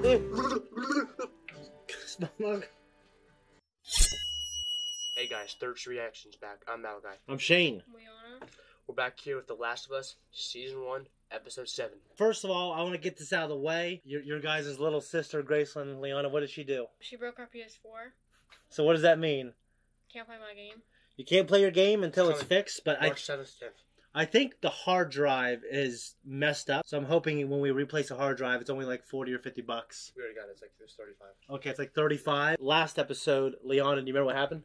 Hey guys, ThirdStreet Reactions back. I'm Malachi. I'm Shane. Liana. We're back here with The Last of Us, Season 1, Episode 7. First of all, I want to get this out of the way. Your guys' little sister, Graceland, Liana, what did she do? She broke our PS4. So what does that mean? Can't play my game. You can't play your game until it's fixed, but March 7th, 10th. I think the hard drive is messed up. So I'm hoping when we replace a hard drive, it's only like 40 or 50 bucks. We already got it. It's 35. Okay, it's like 35. Last episode, Liana, do you remember what happened?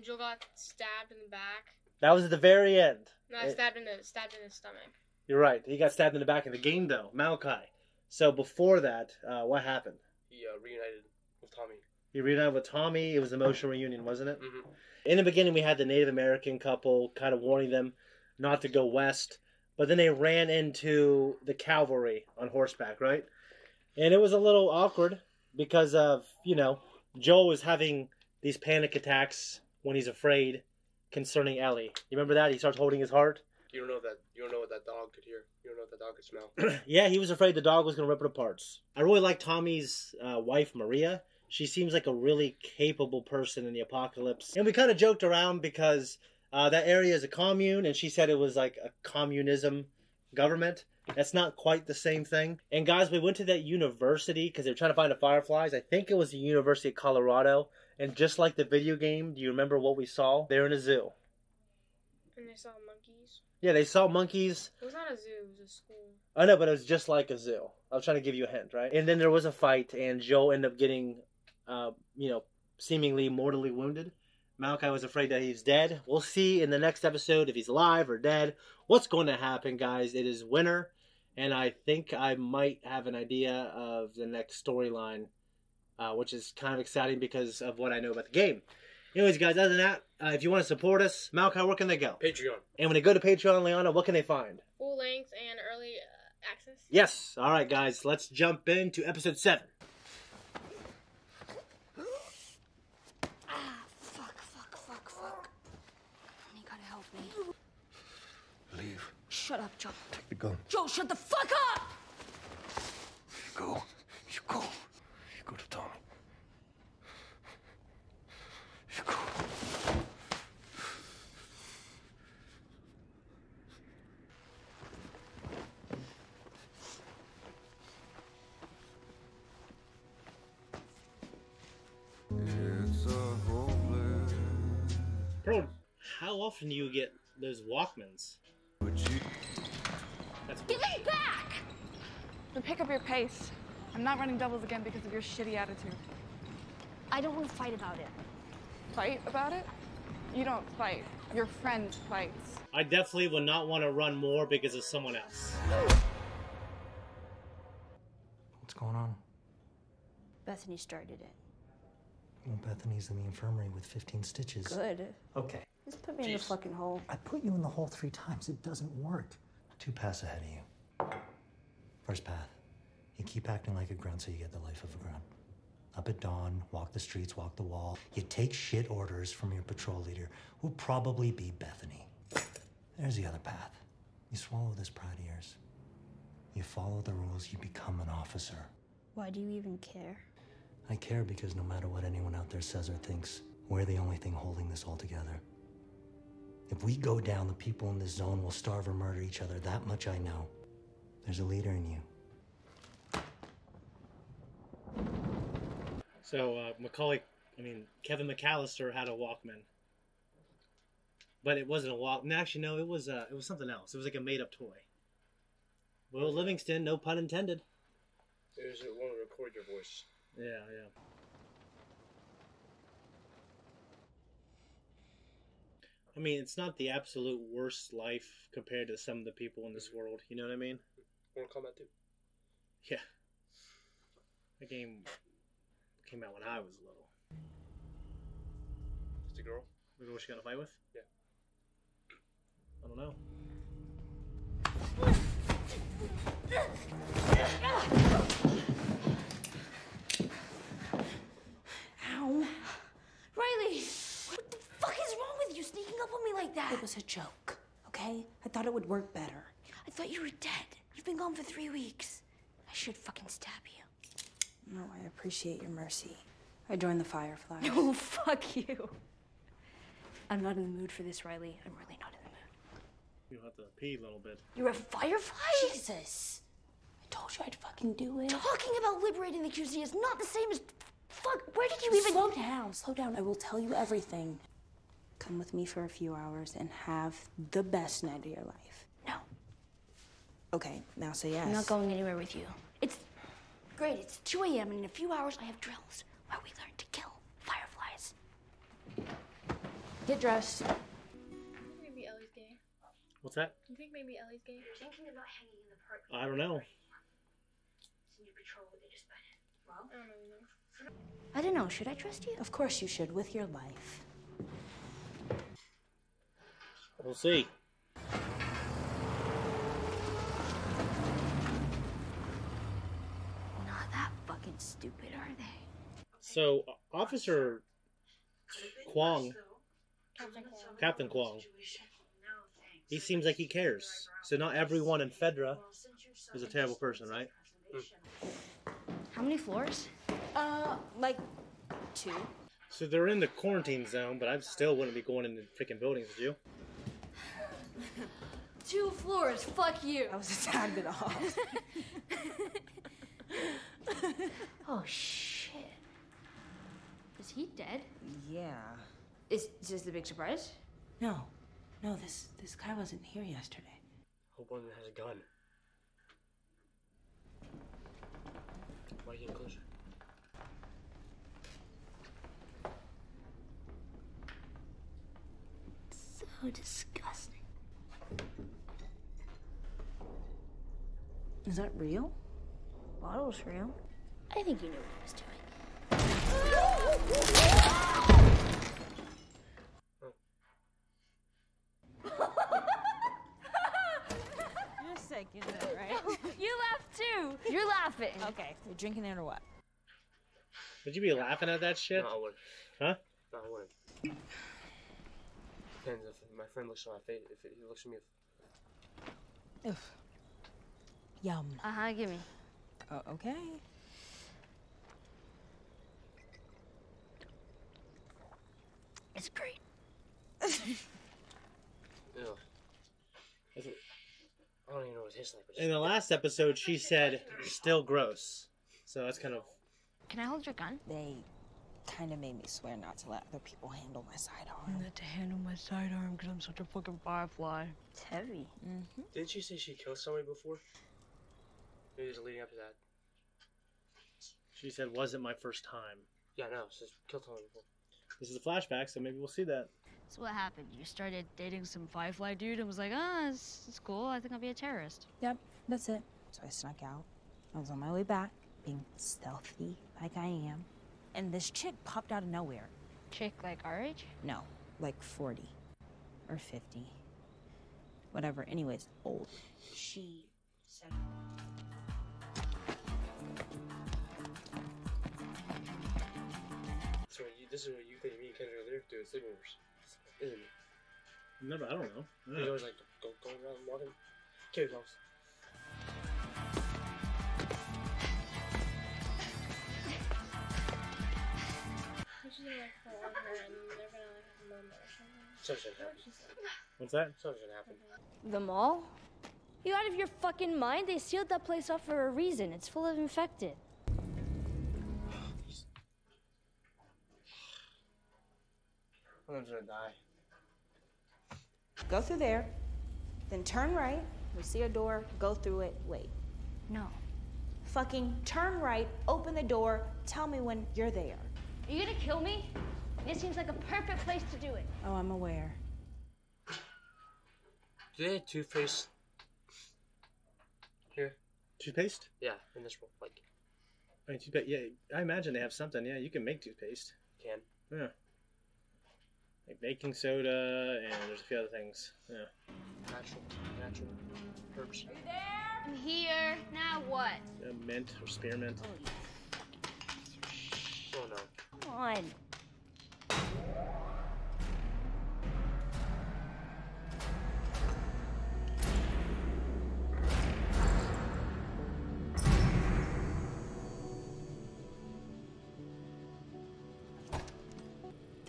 Jill got stabbed in the back. That was at the very end. No, stabbed in his stomach. You're right. He got stabbed in the back in the game, though. Malachi. So before that, what happened? He reunited with Tommy. He reunited with Tommy. It was an emotional reunion, wasn't it? Mm-hmm. In the beginning, we had the Native American couple kind of warning them not to go west. But then they ran into the cavalry on horseback, right? And it was a little awkward because of, Joel was having these panic attacks when he's afraid concerning Ellie. You remember that? He starts holding his heart. You don't know what that dog could hear. You don't know what that dog could smell. Yeah, he was afraid the dog was going to rip it apart. I really like Tommy's wife, Maria. She seems like a really capable person in the apocalypse. And we kind of joked around because that area is a commune, and she said it was like a communism government. That's not quite the same thing. And guys, we went to that university because they were trying to find the fireflies. I think it was the University of Colorado. And just like the video game, do you remember what we saw? They were in a zoo. And they saw monkeys. Yeah, they saw monkeys. It was not a zoo, it was a school. I know, but it was just like a zoo. I was trying to give you a hint, right? And then there was a fight, and Joe ended up getting, seemingly mortally wounded. Malachi was afraid that he's dead. We'll see in the next episode if he's alive or dead. What's going to happen, guys? It is winter, and I think I might have an idea of the next storyline, which is kind of exciting because of what I know about the game. Anyways, guys, other than that, if you want to support us, Malachi, where can they go? Patreon. And when they go to Patreon, Liana, what can they find? Full length and early access. Yes. All right, guys, let's jump into episode 7. Fuck. You gotta help me. Leave. Shut up, Joe. Take the gun. Joe, shut the fuck up! You go. You go to Tommy. You go. It's a hopeless. Bro, how often do you get those Walkmans? That's Give me back! Then pick up your pace. I'm not running doubles again because of your shitty attitude. I don't want to fight about it. Fight about it? You don't fight. Your friend fights. I definitely would not want to run more because of someone else. What's going on? Bethany started it. Well, Bethany's in the infirmary with 15 stitches. Good. Okay. Just put me in the fucking hole. I put you in the hole 3 times. It doesn't work. 2 paths ahead of you. First path. You keep acting like a grunt so you get the life of a grunt. Up at dawn, walk the streets, walk the wall. You take shit orders from your patrol leader, who'll probably be Bethany. There's the other path. You swallow this pride of yours. You follow the rules, you become an officer. Why do you even care? I care because no matter what anyone out there says or thinks, we're the only thing holding this all together. If we go down, the people in this zone will starve or murder each other. That much I know. There's a leader in you. So, Kevin McAllister had a Walkman. But it wasn't a Walkman. No, actually, no, it was something else. It was like a made-up toy. Will Livingston, no pun intended. It was one to record your voice. Yeah. I mean, it's not the absolute worst life compared to some of the people in this world. You know what I mean? Mortal Kombat 2. Yeah. That game came out when I was little. Is the girl? The girl she got to fight with? Yeah. I don't know. Ow. Riley! What the fuck is wrong with you sneaking up on me like that? It was a joke, okay? I thought it would work better. I thought you were dead. You've been gone for 3 weeks. I should fucking stab you. No, I appreciate your mercy. I joined the Fireflies. Oh, fuck you. I'm not in the mood for this, Riley. I'm really not in the mood. You'll have to pee a little bit. You're a firefly? Jesus. I told you I'd fucking do it. Talking about liberating the QZ is not the same as... Fuck, where did you even... Slow down, slow down. I will tell you everything. Come with me for a few hours and have the best night of your life. No. Okay, now say yes. I'm not going anywhere with you. It's great. It's 2 a.m. and in a few hours I have drills where we learn to kill fireflies. Get dressed. Maybe Ellie's gay. What's that? You think maybe Ellie's gay? Thinking about hanging in the park. I don't know. New patrol, they just I don't really know. I don't know. Should I trust you? Of course you should, with your life. We'll see. Not that fucking stupid, are they? So, Officer Kwong, Captain Kwong, he seems like he cares. So not everyone in Fedra is a terrible person, right? How many floors? Like 2. So they're in the quarantine zone, but I still wouldn't be going into freaking buildings, would you? 2 floors. Fuck you. I was a tad bit off. Oh shit. Is he dead? Yeah. Is this the big surprise? No, this guy wasn't here yesterday. Hope one has a gun. Why are you getting closer? So disgusting. Is that real? Bottle's real. I think you knew what he was doing. You're sick, you know that, right? You laughed too. You're laughing. Okay, you're drinking it or what? Would you be laughing at that shit? No, I wouldn't. Huh? No, I wouldn't. Depends if my friend looks at my face. If he looks at me. Ugh. Yum. Give me. Oh, okay. It's great. Ew. I don't even know what it tastes like. In the last episode, she said, still gross. So that's kind of... Can I hold your gun? They kind of made me swear not to let other people handle my sidearm. Not to handle my sidearm because I'm such a fucking firefly. It's heavy. Mm-hmm. Didn't she say she killed somebody before? Maybe it was leading up to that. She said, wasn't my first time. Yeah, no, she's killed somebody before. This is a flashback, so maybe we'll see that. So what happened? You started dating some firefly dude and was like, it's cool. I think I'll be a terrorist. Yep, that's it. So I snuck out. I was on my way back, being stealthy like I am. And this chick popped out of nowhere. Chick like our age? No, like 40 or 50. Whatever, anyways, old. She said... So this is what you think me and Kendra are there doing sleepovers, isn't it? No, but I don't know. He's always like going around and walking. Kid house. She's gonna like fall on her and they're gonna like have a moment or something. Something happened. What's that? Something happened. The mall? You out of your fucking mind? They sealed that place off for a reason. It's full of infected. I'm gonna die. Go through there, then turn right. You'll see a door, go through it, wait. No. Fucking turn right, open the door, tell me when you're there. Are you gonna kill me? This seems like a perfect place to do it. Oh, I'm aware. Do they have toothpaste here? Toothpaste? Yeah, in this room. Like, I mean, toothpaste. Yeah, I imagine they have something. Yeah, you can make toothpaste. can. Yeah. Like baking soda, and there's a few other things. Yeah. Natural herbs. I'm here. Now what? Mint or spearmint. Oh no. Come on.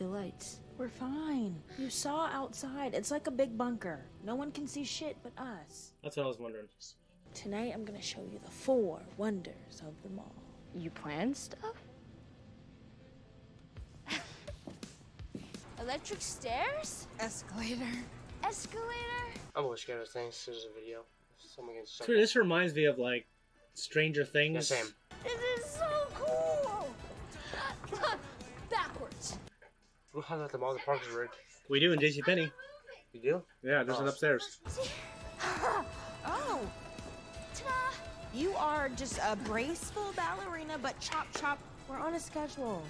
the lights. We're fine. You saw outside. It's like a big bunker. No one can see shit but us. That's what I was wondering. Tonight, I'm gonna show you the 4 wonders of the mall. You plan stuff? Electric stairs? Escalator. Escalator? I'm always scared of things. There's a video. Someone gets stuck. This reminds me of like Stranger Things. Yeah, same. This is so cool! Backwards. We don't have that at the mall. The park is rigged. We do in JCPenney. You do? Yeah, there's it upstairs. Oh! Ta-da! You are just a graceful ballerina, but chop chop. We're on a schedule.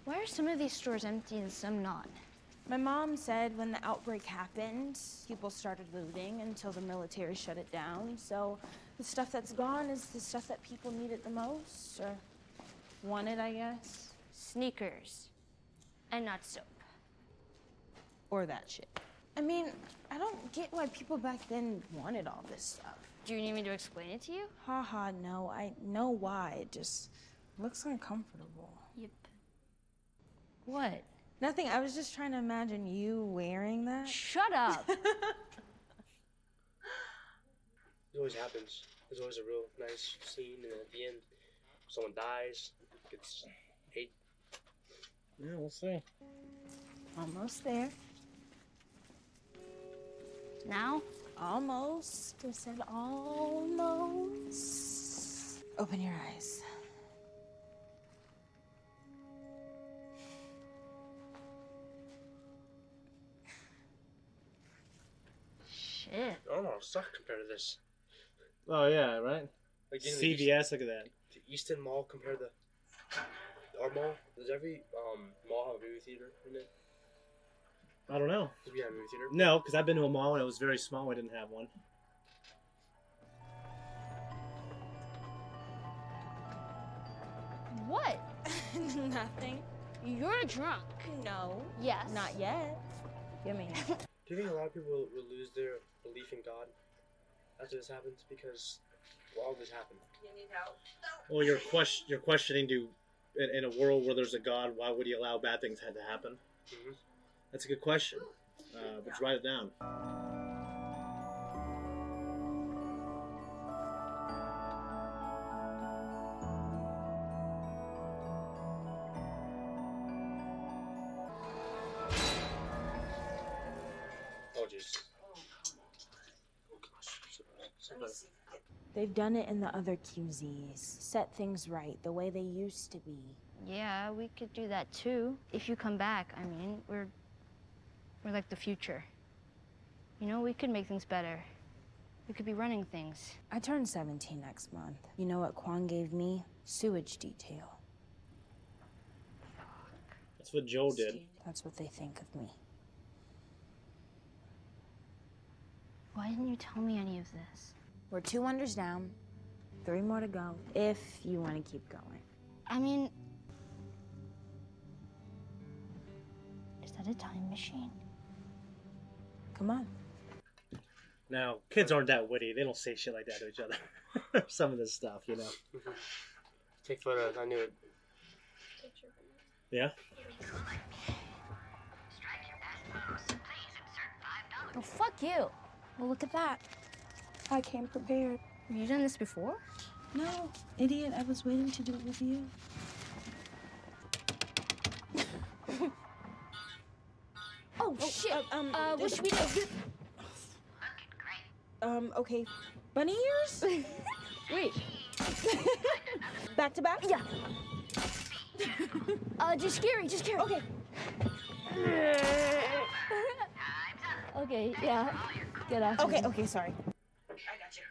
Why are some of these stores empty and some not? My mom said when the outbreak happened, people started looting until the military shut it down. So the stuff that's gone is the stuff that people needed the most, or wanted, I guess. Sneakers. And not soap. Or that shit. I mean, I don't get why people back then wanted all this stuff. Do you need me to explain it to you? Haha, no, I know why. It just looks uncomfortable. Yep. What? Nothing, I was just trying to imagine you wearing that. Shut up! It always happens. There's always a real nice scene, and then at the end, someone dies, gets hate. Yeah, we'll see. Almost there. Now? Almost. I said almost. Open your eyes. Shit. Oh no, suck compared to this. Oh yeah, right. Like, you know, CVS, look at that. The Easton Mall compared to our mall. Does every mall have a movie theater in it? I don't know. Did we have a movie theater? No, because I've been to a mall and it was very small. I didn't have one. What? Nothing. You're drunk. No. Yes. Not yet. Give me. Do you think a lot of people will lose their belief in God after this happens? Because all this happened. Well, you're questioning in a world where there's a God, why would he allow bad things to happen? Mm-hmm. That's a good question. Let's write it down. Oh jeez. They've done it in the other QZs. Set things right, the way they used to be. Yeah, we could do that too. If you come back, I mean, we're like the future. You know, we could make things better. We could be running things. I turn 17 next month. You know what Quan gave me? Sewage detail. That's what Joe did. That's what they think of me. Why didn't you tell me any of this? We're 2 wonders down, 3 more to go, if you want to keep going. I mean, is that a time machine? Come on. Now, kids aren't that witty. They don't say shit like that to each other. Some of this stuff, you know. Take photos. I knew it. Yeah? Oh, fuck you. Well, look at that. I came prepared. Have you done this before? No, idiot. I was waiting to do it with you. Oh, shit. What should we do? Okay. Bunny ears? Wait. Back to back? Yeah. Just scary. Okay. Okay, yeah. Get out. Okay, sorry. I got you.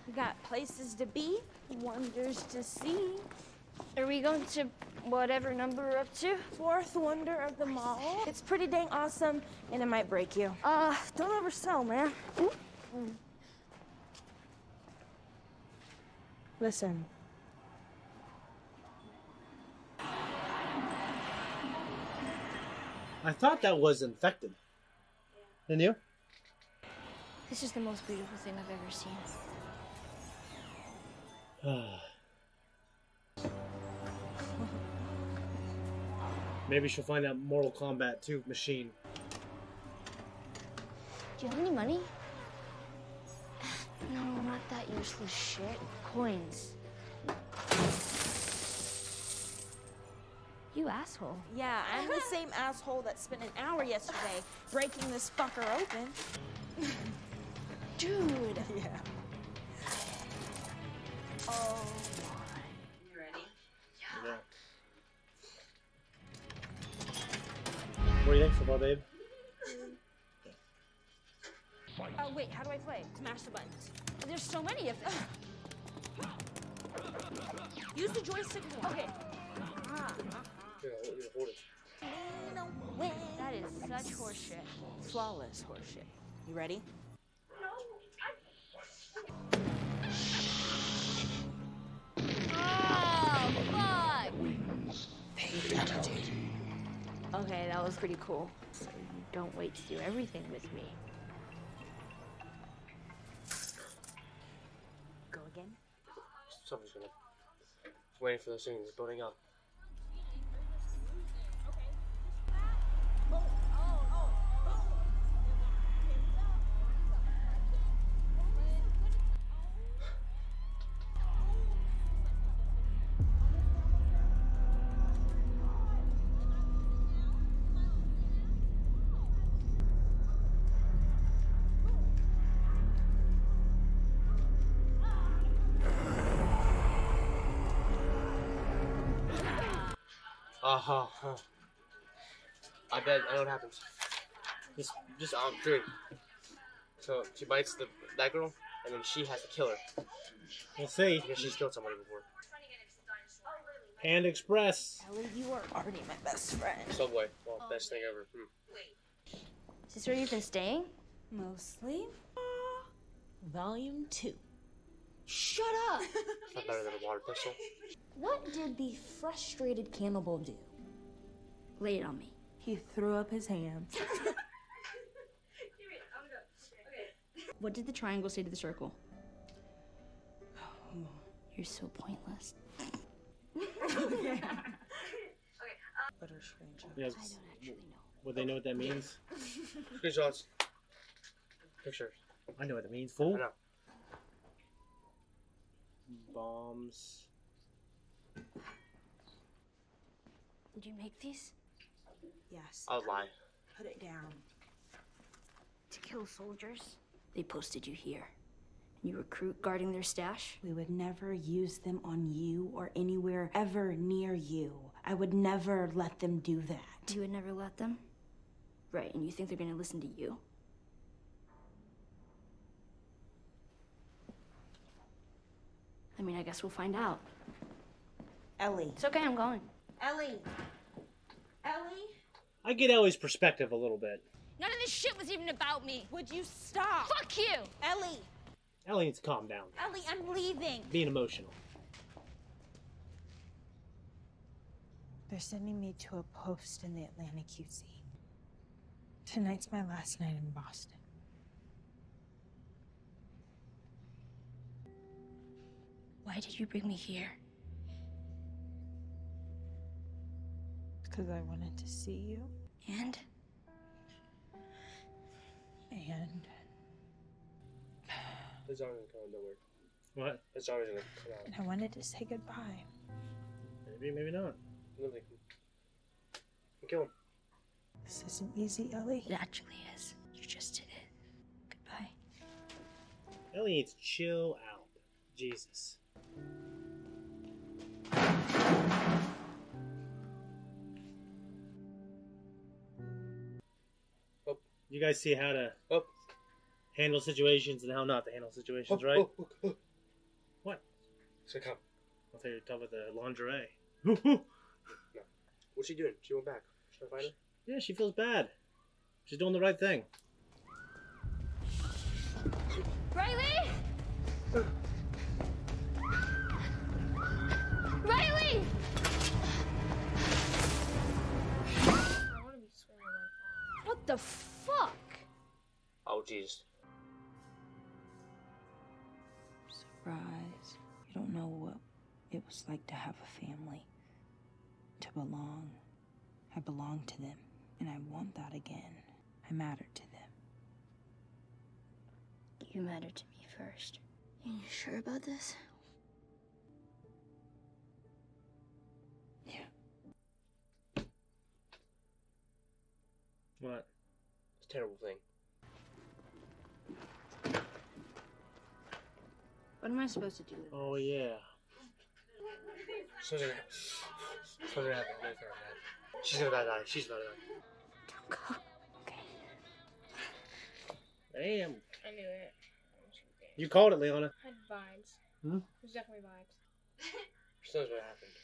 We got places to be, wonders to see. Are we going to whatever number we're up to? 4th wonder of the mall. It's pretty dang awesome, and it might break you. Don't oversell, man. Listen. I thought that was infected. Didn't you? This is the most beautiful thing I've ever seen. Maybe she'll find that Mortal Kombat 2 machine. Do you have any money? No, not that useless shit. Coins. You asshole. Yeah, I'm the same asshole that spent an hour yesterday breaking this fucker open. Dude. Yeah. Oh my. You ready? Yeah. What do you think so far, babe? Oh, wait, how do I play? Smash the buttons. There's so many of them. Use the joystick more. Okay. Yeah, hold it. That is such horseshit. Flawless horseshit. You ready? Oh, fuck! Okay, that was pretty cool. So you don't wait to do everything with me. Go again. Something's gonna. Waiting for those things building up. I bet I know what happens. Just drink. So she bites that girl, and then she has to kill her We'll see. because she's killed somebody before. Hand Express. Ellie, you are already my best friend. Subway, well, best thing ever. Is this where you've been staying? Mostly. Volume 2. Shut up! It's not better than a water pistol. What did the frustrated cannibal do? Lay it on me. He threw up his hands. What did the triangle say to the circle? You're so pointless. Better screenshot. Yes. I don't actually know. Would they know what that means? Screenshots. Pictures. I know what that means, I fool. know. Bombs. Did you make these? Yes. I'll lie. Put it down. To kill soldiers? They posted you here. You recruit guarding their stash? We would never use them on you or anywhere ever near you. I would never let them do that. You would never let them? Right, and you think they're gonna listen to you? I mean, I guess we'll find out. Ellie. It's okay, I'm going. Ellie. Ellie? I get Ellie's perspective a little bit. None of this shit was even about me. Would you stop? Fuck you! Ellie! Ellie needs to calm down. Ellie, I'm leaving. Being emotional. They're sending me to a post in the Atlanta QC. Tonight's my last night in Boston. Why did you bring me here? Because I wanted to see you. And? And It's always gonna come out, don't worry. What? It's always gonna come out. and I wanted to say goodbye. Maybe, maybe not. Literally. Kill him. This isn't easy, Ellie. It actually is. You just did it. Goodbye. Ellie needs to chill out. Jesus. Oh. You guys see how to Oh. handle situations and how not to handle situations, right? Oh. What? So come. I thought you were talking about the lingerie. What's she doing? She went back. Should I find her? Yeah, she feels bad. She's doing the right thing. Riley! Riley! I want to be swimming like What the fuck? Oh, jeez. Surprise. You don't know what it was like to have a family, to belong. I belong to them, and I want that again. I matter to them. You matter to me first. You sure about this? Yeah. What? It's a terrible thing. What am I supposed to do with it? Oh, yeah. Something happened. She's gonna die. She's about to die. Don't go. Damn. I knew it. You called it, Leona. I had vibes. Hmm? It was definitely vibes. She knows what happened.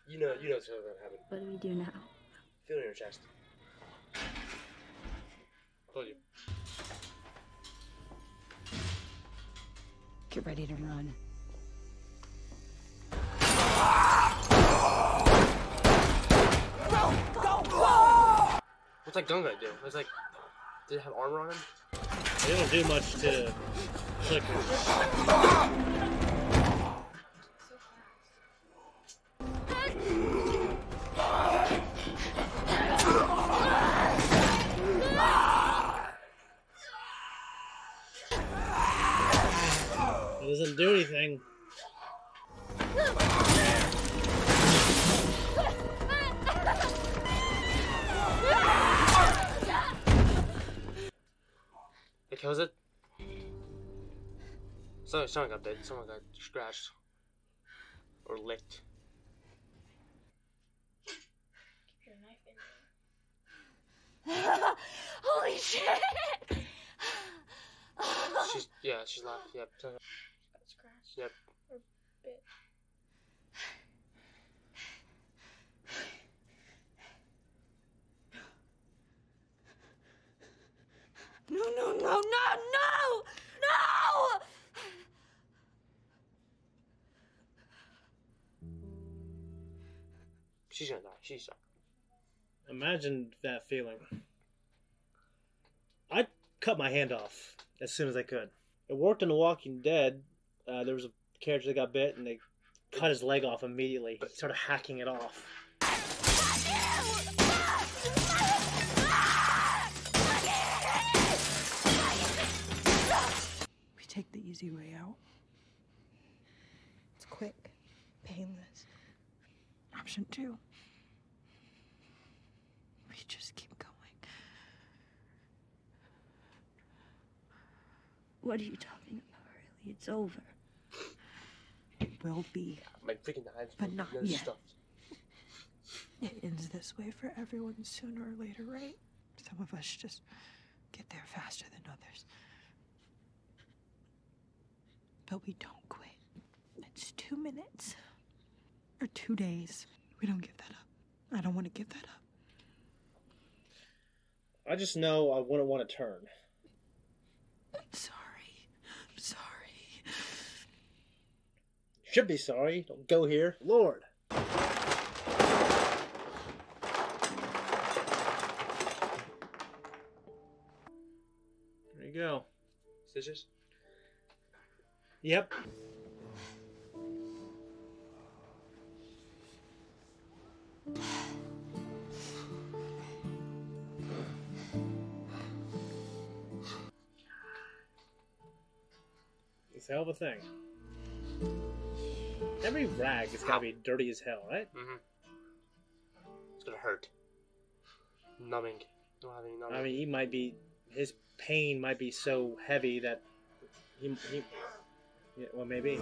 You know what's gonna happen. What do we do now? Feel it in your chest. Told you. Get ready to run. What's that gun gonna do? It's like, did it have armor on him? It don't do much to clickers. It doesn't do anything. It kills it? Someone got bit. Someone got scratched. Or licked. Keep your knife in there. Holy shit! She's laughing. Yep. She got scratched. Yep. Or bit. No! She's gonna die. She's done. Imagine that feeling. I'd cut my hand off as soon as I could. It worked in The Walking Dead. There was a character that got bit, and they cut his leg off immediately. He started hacking it off. We take the easy way out. It's quick, painless. Option 2. We just keep going. What are you talking about, Riley? It's over. It will be. My freaking eyes. But not no yet. stuff. It ends this way for everyone sooner or later, right? Some of us just get there faster than others. But we don't quit. It's 2 minutes. Or 2 days. We don't give that up. I don't want to give that up. I just know I wouldn't want to turn. I'm sorry. I'm sorry. Should be sorry. Don't go here. Lord. There you go. Stitches? Yep. It's a hell of a thing. Every rag has got to be dirty as hell, right? Mm-hmm. It's gonna hurt. Numbing. Don't have any numbing. I mean, he might be... His pain might be so heavy that he yeah, well, maybe.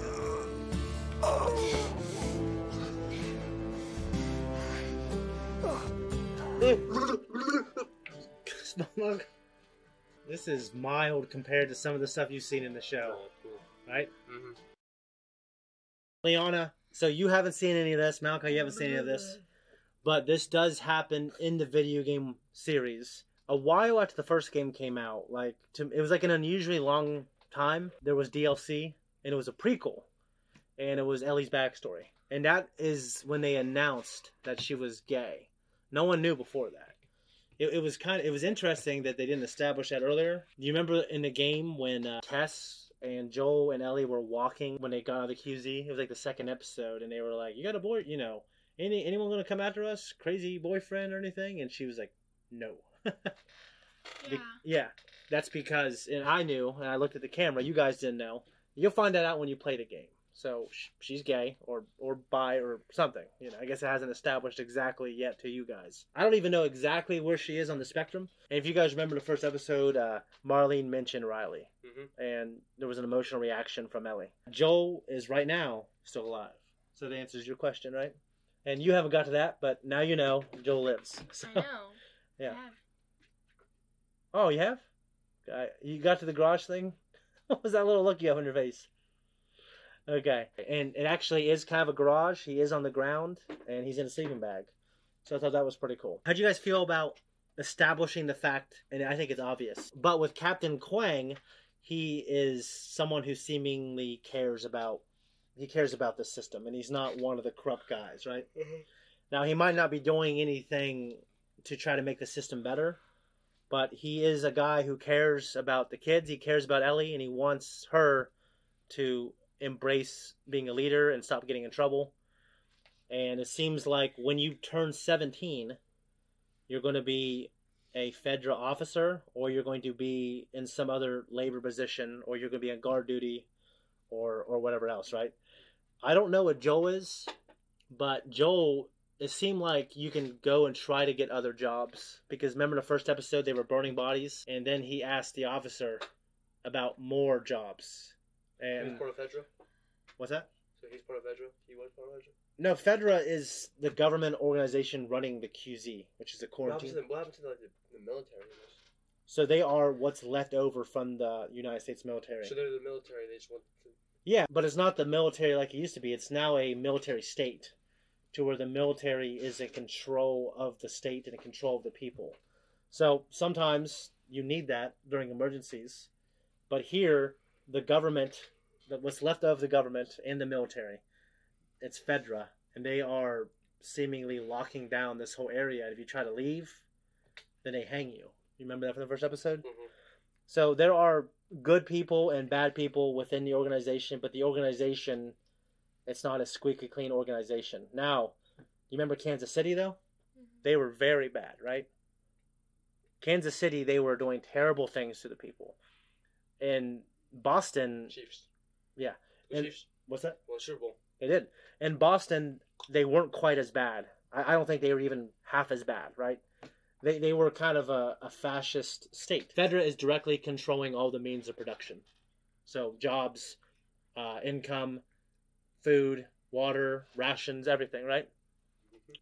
Smug. This is mild compared to some of the stuff you've seen in the show, right? Mm-hmm. Liana, so you haven't seen any of this. Malcolm, you haven't seen any of this. But this does happen in the video game series. A while after the first game came out, it was like an unusually long time. There was DLC, and it was a prequel, and it was Ellie's backstory. And that is when they announced that she was gay. No one knew before that. It was interesting that they didn't establish that earlier. Do you remember in the game when Tess and Joel and Ellie were walking when they got out of the QZ? It was like the second episode, and they were like, "You got a boy," you know. anyone gonna come after us? Crazy boyfriend or anything? And she was like, no. Yeah, that's because, and I knew, and I looked at the camera. You guys didn't know. You'll find that out when you play the game. So she's gay or bi or something. You know, I guess it hasn't established exactly yet to you guys. I don't even know exactly where she is on the spectrum. And if you guys remember the first episode, Marlene mentioned Riley, and there was an emotional reaction from Ellie. Joel is right now still alive. So that answers your question, right? And you haven't got to that, but now you know Joel lives. So, I know. yeah. I have. Oh, you have? You got to the garage thing? What was that little look you have on your face? Okay. And it actually is kind of a garage. He is on the ground, and he's in a sleeping bag. So I thought that was pretty cool. How'd you guys feel about establishing the fact, and I think it's obvious, but with Captain Quang, he is someone who seemingly cares about the system, and he's not one of the corrupt guys, right? Now, he might not be doing anything to try to make the system better, but he is a guy who cares about the kids. He cares about Ellie, and he wants her to embrace being a leader and stop getting in trouble. And it seems like when you turn 17, you're going to be a Fedra officer, or you're going to be in some other labor position, or you're going to be on guard duty, or whatever else, right? I don't know what Joel is, but Joel, it seemed like you can go and try to get other jobs. Because remember the first episode, they were burning bodies, and then he asked the officer about more jobs. And he's part of Fedra? What's that? So he's part of Fedra? He was part of Fedra? No, Fedra is the government organization running the QZ, which is a quarantine. What happened to the military? So they are what's left over from the United States military. So they're the military, they just want to... Yeah, but it's not the military like it used to be. It's now a military state, to where the military is in control of the state and in control of the people. So sometimes you need that during emergencies. But here, the government, what's left of the government and the military, it's Fedra, and they are seemingly locking down this whole area. And if you try to leave, then they hang you. You remember that from the first episode? So there are good people and bad people within the organization, but the organization, it's not a squeaky clean organization. Now, you remember Kansas City, though? They were very bad, right? Kansas City, they were doing terrible things to the people. In Boston... Chiefs. Yeah. Chiefs. What's that? Well, Super Bowl. They did. In Boston, they weren't quite as bad. I don't think they were even half as bad, right? They were kind of a fascist state. Fedra is directly controlling all the means of production. So jobs, income, food, water, rations, everything, right?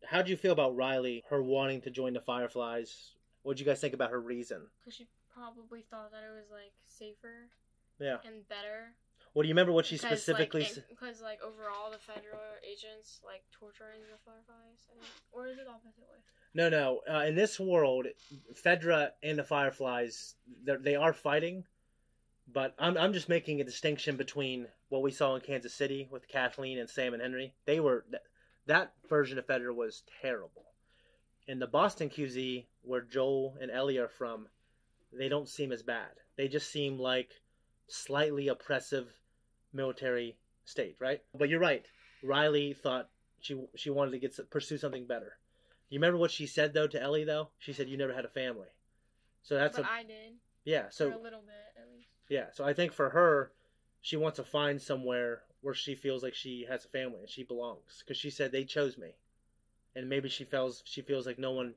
How do you feel about Riley, her wanting to join the Fireflies? What did you guys think about her reason? Because she probably thought that it was, like, safer. Yeah. And better. Well, do you remember what she specifically said? Because, like, overall, the federal agents, like, torturing the Fireflies, I think. Or is it the opposite way? No. In this world, Fedra and the Fireflies, they are fighting, but I'm just making a distinction between what we saw in Kansas City with Kathleen and Sam and Henry. That version of Fedra was terrible. In the Boston QZ, where Joel and Ellie are from, they don't seem as bad. They just seem like slightly oppressive military state, right? But you're right. Riley thought she wanted to pursue something better. You remember what she said, though, to Ellie, though? She said, you never had a family. So that's I did. Yeah, so... For a little bit, at least. Yeah, so I think for her, she wants to find somewhere where she feels like she has a family and she belongs. Because she said, they chose me. And maybe she feels like no one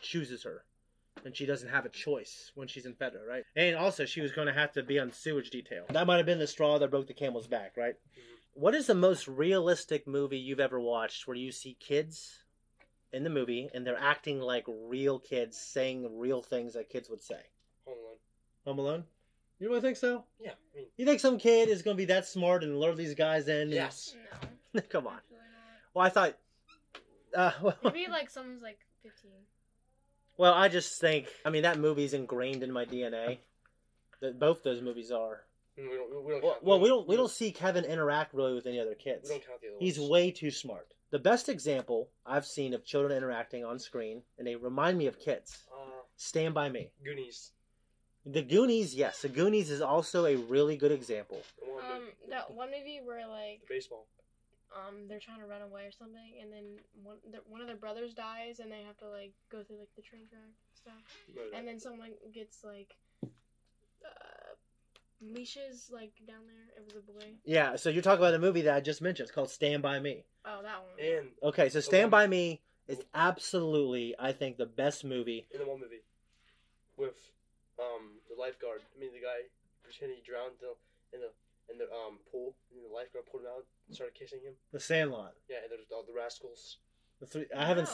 chooses her. And she doesn't have a choice when she's in Fedra, right? And also, she was going to have to be on sewage detail. That might have been the straw that broke the camel's back, right? What is the most realistic movie you've ever watched where you see kids in the movie and they're acting like real kids, saying real things that kids would say? Home Alone. Home Alone? You really think so? Yeah. You think some kid is going to be that smart and lure these guys in? Yes. No. Come on. Absolutely not. Well, I thought... Maybe, like, someone's, like, 15. Well, I just think... I mean, that movie's ingrained in my DNA. Both those movies are. We don't see Kevin interact really with any other kids. We don't count the other He's ones. way too smart. The best example I've seen of children interacting on screen, and they remind me of kids, Stand By Me. Goonies. The Goonies, yes. The Goonies is also a really good example. That one movie where, like... The baseball. they're trying to run away or something, and then one of their brothers dies, and they have to like go through like the train track stuff, and then someone gets like leashes like down there. It was a boy. Yeah, so you're talking about the movie that I just mentioned. It's called Stand By Me. Oh, that one. And Okay, so Stand By Me is absolutely, I think, the best movie. in the one movie with the lifeguard. I mean, the guy pretending he drowned in the pool, and the lifeguard pulled him out and started kissing him. The Sandlot. Yeah, and there's all the rascals. I haven't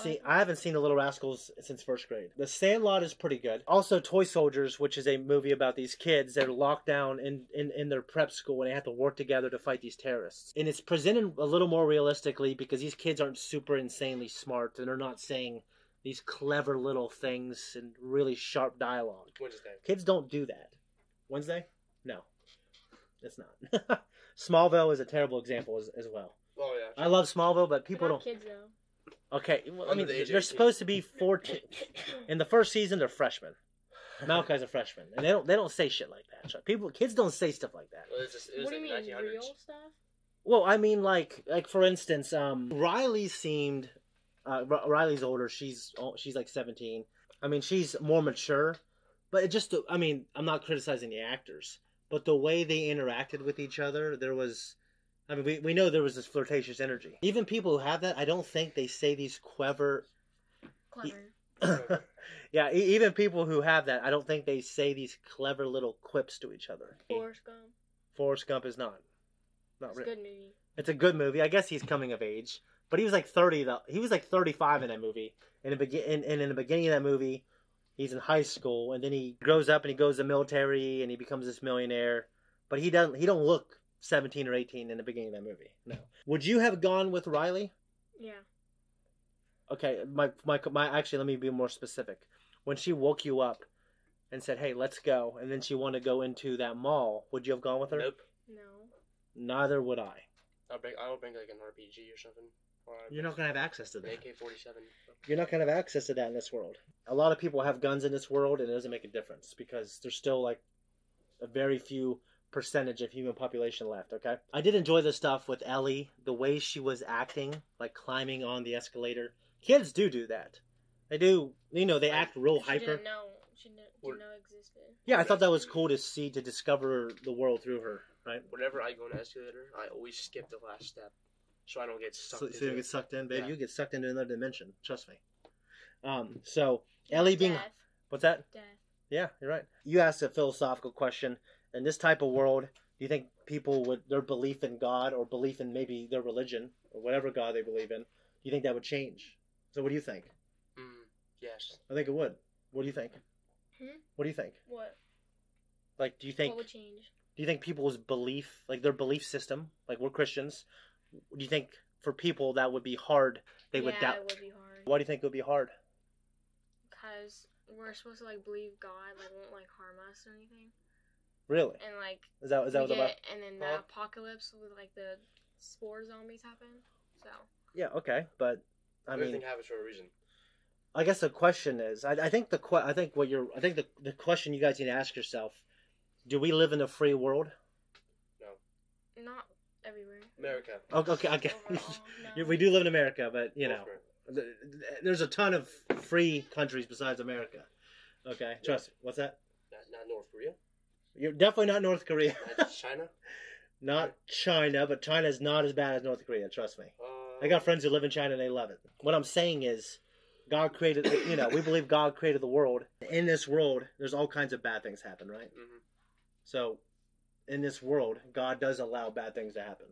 seen the Little Rascals since first grade. The Sandlot is pretty good. Also, Toy Soldiers, which is a movie about these kids that are locked down in their prep school and they have to work together to fight these terrorists. And it's presented a little more realistically because these kids aren't super insanely smart and they're not saying these clever little things and really sharp dialogue. Wednesday. Kids don't do that. Wednesday? No, it's not. Smallville is a terrible example as well. Oh yeah. I love Smallville, but people They're not don't. kids though. Okay, well, I Under mean, the age of they're 18. supposed to be 14. In the first season, they're freshmen. Malachi's a freshman, and they don't say shit like that. Kids don't say stuff like that. Well, it was What do you like mean, 1900s. real stuff? Well, I mean, like for instance, Riley seemed. Riley's older. She's like 17. I mean, she's more mature, but it just. I mean, I'm not criticizing the actors, but the way they interacted with each other, there was. I mean, we know there was this flirtatious energy. Even people who have that, I don't think they say these clever. Yeah, even people who have that, I don't think they say these clever little quips to each other. Forrest Gump. Forrest Gump is not It's a really. good movie. It's a good movie. I guess he's coming of age, but he was like 30 though. He was like 35 in that movie. And in the beginning of that movie, he's in high school, and then he grows up and he goes to the military and he becomes this millionaire. But he don't look 17 or 18 in the beginning of that movie. No. Would you have gone with Riley? Yeah. Okay, my actually, let me be more specific. When she woke you up and said, "Hey, let's go," and then she wanted to go into that mall, would you have gone with her? Nope. No. Neither would I. I would bring like an RPG or something. Or You're not gonna have access to that. AK-47. You're not gonna have access to that in this world. A lot of people have guns in this world, and it doesn't make a difference because there's still like a very few percentage of human population left. Okay, I did enjoy the stuff with Ellie, the way she was acting, like climbing on the escalator. Kids do that. They do. You know, they act real She hyper. didn't know. She didn't know it existed. Yeah, I thought that was cool to see, to discover the world through her. Right. Whenever I go on an escalator, I always skip the last step, so I don't get sucked. So you into get sucked in, baby. Yeah. You get sucked into another dimension. Trust me. So Ellie being Death. what's that? Death. Yeah, you're right. You asked a philosophical question. In this type of world, do you think people would their belief in God or belief in maybe their religion or whatever God they believe in, do you think that would change? So what do you think? Yes. I think it would. What do you think? What do you think? What? Like, do you think? What would change? Do you think people's belief, like their belief system, like we're Christians, do you think for people that would be hard? They would doubt. It would be hard. Why do you think it would be hard? Because we're supposed to like believe God like won't like harm us or anything. Really? And like is that what the and then the apocalypse with like the spore zombies happen. So. Yeah. Okay, but I mean, everything happens for a reason. I guess the question is, I think the question you guys need to ask yourself: do we live in a free world? No. Not everywhere. America. Okay. Overall, no. We do live in America, but you know, there's a ton of free countries besides America. Okay, trust me. What's that? Not North Korea. You're definitely not North Korea. Not China. Not China, but China's not as bad as North Korea. Trust me. I got friends who live in China and they love it. What I'm saying is, God created. You know, we believe God created the world. In this world, there's all kinds of bad things happen, right? Mm-hmm. So, in this world, God does allow bad things to happen.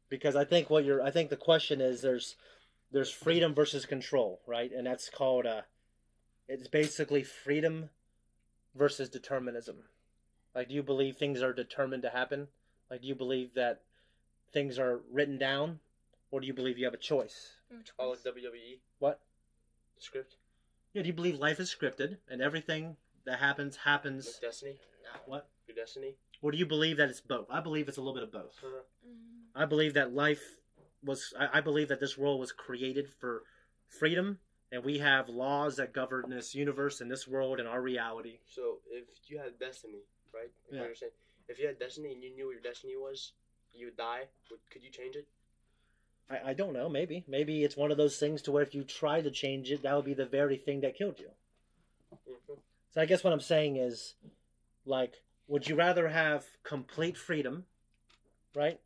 Because I think the question is there's freedom versus control, right? And that's called it's basically freedom versus determinism. Like, do you believe things are determined to happen? Like, do you believe that things are written down, or do you believe you have a choice? Oh, like WWE. What? Script. Yeah, do you believe life is scripted and everything that happens? Like destiny. What? Your destiny. Or do you believe that it's both? I believe it's a little bit of both. Mm-hmm. I believe that I believe that this world was created for freedom, and we have laws that govern this universe and this world and our reality. So, if you had destiny, right? Yeah. If you had destiny and you knew what your destiny was, you would die. Could you change it? I don't know. Maybe it's one of those things to where if you try to change it, that would be the very thing that killed you. Mm-hmm. So I guess what I'm saying is, like, would you rather have complete freedom, right?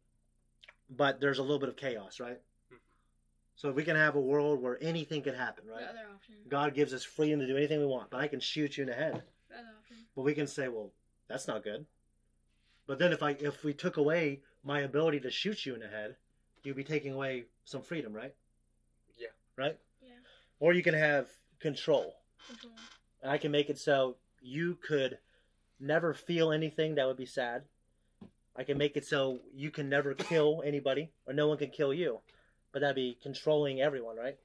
But there's a little bit of chaos, right? So if we can have a world where anything could happen, right? The other option. God gives us freedom to do anything we want, but I can shoot you in the head. The other option. But we can say, well, that's not good. But then if we took away my ability to shoot you in the head, you'd be taking away some freedom, right? Yeah. Right? Yeah. Or you can have control. Control. And I can make it so you could never feel anything that would be sad. I can make it so you can never kill anybody, or no one can kill you. But that'd be controlling everyone, right?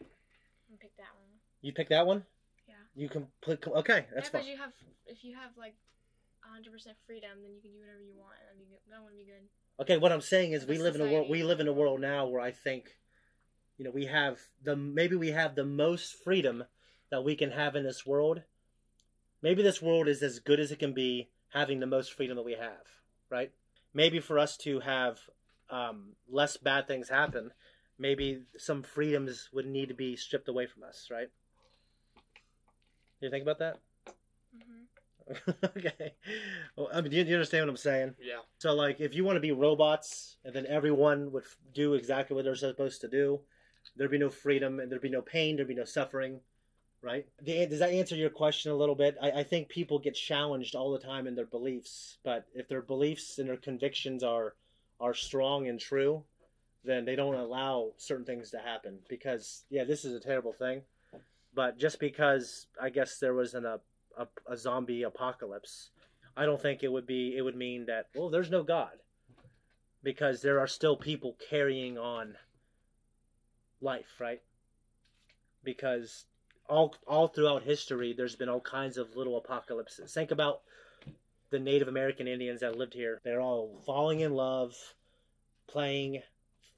I'll pick that one. You pick that one? Yeah. You can put... Okay, that's fine. Because if you have like 100% freedom, then you can do whatever you want, and that wouldn't be good. Okay, what I'm saying is we That's live in a world. society. We live in a world now where I think, you know, we have the most freedom that we can have in this world. Maybe this world is as good as it can be, having the most freedom that we have, right? Maybe for us to have less bad things happen, maybe some freedoms would need to be stripped away from us, right? You think about that? Mm-hmm. Okay. Well, I mean, do you understand what I'm saying? Yeah. So, like, if you want to be robots, and then everyone would do exactly what they're supposed to do, there'd be no freedom, and there'd be no pain, there'd be no suffering, right? Does that answer your question a little bit? I think people get challenged all the time in their beliefs, but if their beliefs and their convictions are strong and true, then they don't allow certain things to happen. Because, yeah, this is a terrible thing, but just because, I guess, there was a zombie apocalypse, I don't think it would mean that, well, there's no God, because there are still people carrying on life, right? Because all throughout history, there's been all kinds of little apocalypses. Think about the Native American Indians that lived here. They're all falling in love, playing,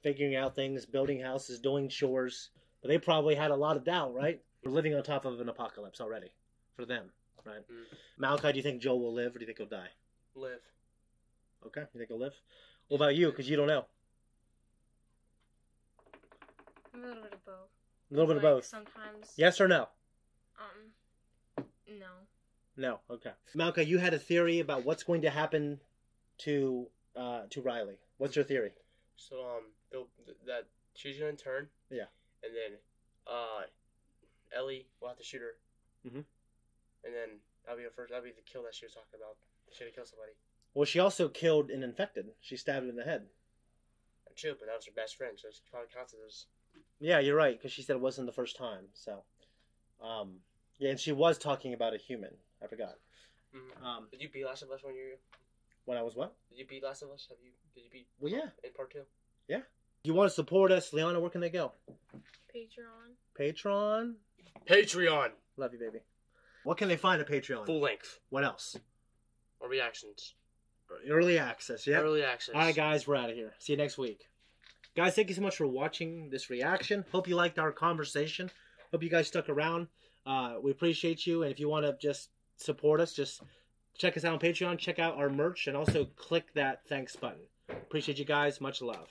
figuring out things, building houses, doing chores, but they probably had a lot of doubt, right? We're living on top of an apocalypse already for them. Right. Malachi, do you think Joel will live, or do you think he'll die? Live. Okay, you think he'll live? What about you? Because you don't know. A little bit of both. A little bit of both. Sometimes. Yes or no? No. No. Okay. Malachi, you had a theory about what's going to happen to Riley. What's your theory? So that she's gonna turn. Yeah. And then Ellie will have to shoot her. Mm-hmm. And then that'll be the kill that she was talking about. She had to kill somebody. Well, she also killed an infected. She stabbed him in the head. True, but that was her best friend, so it probably counts as... Yeah, you're right, because she said it wasn't the first time. So, yeah, and she was talking about a human. I forgot. Mm-hmm. Did you beat Last of Us when I was what? Did you beat Last of Us? Did you beat... Well, yeah. In part 2? Yeah. If you want to support us, Liana, where can they go? Patreon. Patreon! Love you, baby. What can they find at Patreon? Full length. What else? Or reactions. Early access, yeah? Early access. All right, guys, we're out of here. See you next week. Guys, thank you so much for watching this reaction. Hope you liked our conversation. Hope you guys stuck around. We appreciate you, and if you want to just support us, just check us out on Patreon, check out our merch, and also click that thanks button. Appreciate you guys. Much love.